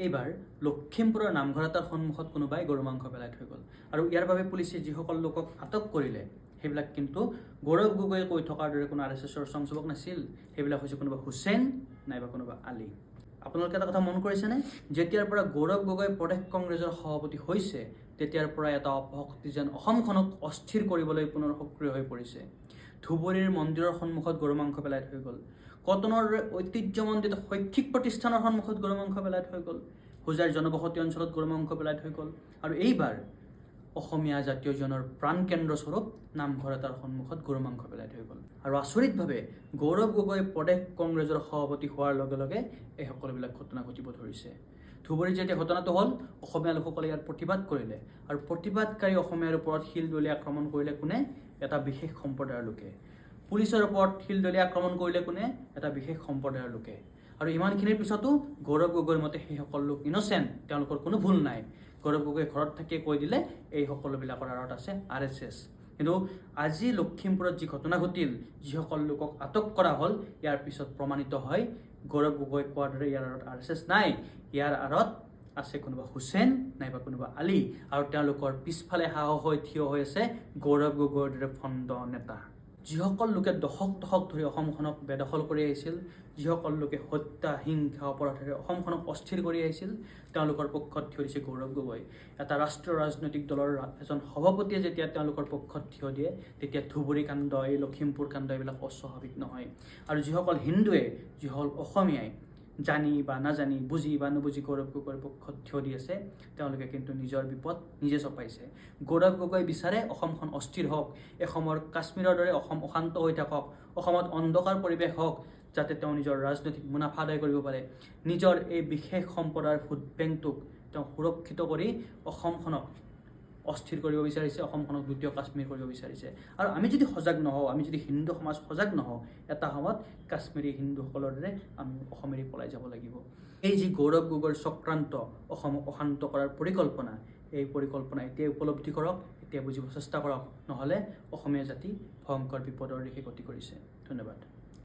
এইবাৰ লখিমপুৰৰ নামঘৰ এটাৰ সন্মুখত কোনোবাই গৰু মাংস পেলাই থৈ গ'ল আৰু ইয়াৰ বাবে পুলিচে যিসকল লোকক আটক কৰিলে সেইবিলাক কিন্তু গৌৰৱ গগৈয়ে কৈ থকাৰ দৰে কোনো RSSৰ সংযোজক নাছিল। সেইবিলাক হৈছে কোনোবা হুছেইন নাইবা কোনোবা আলী। আপোনালোকে এটা কথা মন কৰিছেনে? যেতিয়াৰ পৰা গৌৰৱ গগৈ প্ৰদেশ কংগ্ৰেছৰ সভাপতি হৈছে তেতিয়াৰ পৰা এটা অপশক্তি যেন অসমখনক অস্থিৰ কৰিবলৈ পুনৰ সক্ৰিয় হৈ পৰিছে। ধুবুৰীৰ মন্দিৰৰ সন্মুখত গৰু মাংস পেলাই থৈ গ'ল, কটনৰ ঐতিহ্যমণ্ডিত শৈক্ষিক প্ৰতিষ্ঠানৰ সন্মুখত গৰু মাংস পেলাই থৈ গ'ল, হোজাইৰ জনবসতি অঞ্চলত গৰু মাংস পেলাই থৈ গ'ল আৰু এইবাৰ অসমীয়া জাতীয়জনৰ প্ৰাণকেন্দ্ৰস্বৰূপ নামঘৰ এটাৰ সন্মুখত গৰু মাংস পেলাই থৈ গ'ল। আৰু আচৰিতভাৱে গৌৰৱ গগৈ প্ৰদেশ কংগ্ৰেছৰ সভাপতি হোৱাৰ লগে লগে এই সকলোবিলাক ঘটনা ঘটিব ধৰিছে। ধুবুৰীত যেতিয়া ঘটনাটো হ'ল, অসমীয়া লোকসকলে ইয়াত প্ৰতিবাদ কৰিলে আৰু প্ৰতিবাদকাৰী অসমীয়াৰ ওপৰত শিলদলি আক্ৰমণ কৰিলে কোনে? এটা বিশেষ সম্প্ৰদায়ৰ লোকে। পুলিচৰ ওপৰত শিলদলি আক্ৰমণ কৰিলে কোনে? এটা বিশেষ সম্প্ৰদায়ৰ লোকে। আৰু ইমানখিনিৰ পিছতো গৌৰৱ গগৈৰ মতে সেইসকল লোক ইনচেণ্ট, তেওঁলোকৰ কোনো ভুল নাই। গৌৰৱ গগৈ ঘৰত থাকিয়ে কৈ দিলে এই সকলোবিলাকৰ আঁৰত আছে RSS। কিন্তু আজি লখিমপুৰত যি ঘটনা ঘটিল, যিসকল লোকক আটক কৰা হ'ল, ইয়াৰ পিছত প্ৰমাণিত হয় গৌৰৱ গগৈ কোৱাৰ দৰে ইয়াৰ আঁৰত RSS নাই, ইয়াৰ আঁৰত আছে কোনোবা হুছেইন নাইবা কোনোবা আলী আৰু তেওঁলোকৰ পিছফালে সাহস হৈ থিয় হৈ আছে গৌৰৱ গগৈৰ দৰে ভণ্ড নেতা। যিসকল লোকে দশক ধৰি অসমখনক বেদখল কৰি আহিছিল, যিসকল লোকে হত্যা হিংসা অপৰাধেৰে অসমখনক অস্থিৰ কৰি আহিছিল, তেওঁলোকৰ পক্ষত থিয় দিছে গৌৰৱ গগৈ। এটা ৰাষ্ট্ৰীয় ৰাজনৈতিক দলৰ এজন সভাপতিয়ে যেতিয়া তেওঁলোকৰ পক্ষত থিয় দিয়ে তেতিয়া ধুবুৰী কাণ্ড, এই লখিমপুৰ কাণ্ড এইবিলাক অস্বাভাৱিক নহয়। আৰু যিসকল হিন্দুৱে, যিসকল অসমীয়াই জানি বা নাজানি, বুজি বা নুবুজি গৌৰৱ গগৈৰ পক্ষত থিয় দি আছে, তেওঁলোকে কিন্তু নিজৰ বিপদ নিজে চপাইছে। গৌৰৱ গগৈ বিচাৰে অসমখন অস্থিৰ হওক, এসময়ৰ কাশ্মীৰৰ দৰে অসম অশান্ত হৈ থাকক, অসমত অন্ধকাৰ পৰিৱেশ হওক, যাতে তেওঁ নিজৰ ৰাজনৈতিক মুনাফা আদায় কৰিব পাৰে। নিজৰ এই বিশেষ সম্প্ৰদায়ৰ ভোট বেংকটোক তেওঁ সুৰক্ষিত কৰি অসমখনক অস্থিৰ কৰিব বিচাৰিছে, অসমখনক দ্বিতীয় কাশ্মীৰ কৰিব বিচাৰিছে। আৰু আমি যদি সজাগ নহওঁ, আমি যদি হিন্দু সমাজ সজাগ নহওঁ, এটা সময়ত কাশ্মীৰী হিন্দুসকলৰ দৰে আমি অসম এৰি পলাই যাব লাগিব। এই যি গৌৰৱ গগৈৰ চক্ৰান্ত, অসমক অশান্ত কৰাৰ পৰিকল্পনা, এই পৰিকল্পনা এতিয়াই উপলব্ধি কৰক, এতিয়া বুজিব চেষ্টা কৰক, নহ'লে অসমীয়া জাতি ভয়ংকৰ বিপদৰ দিশে গতি কৰিছে। ধন্যবাদ।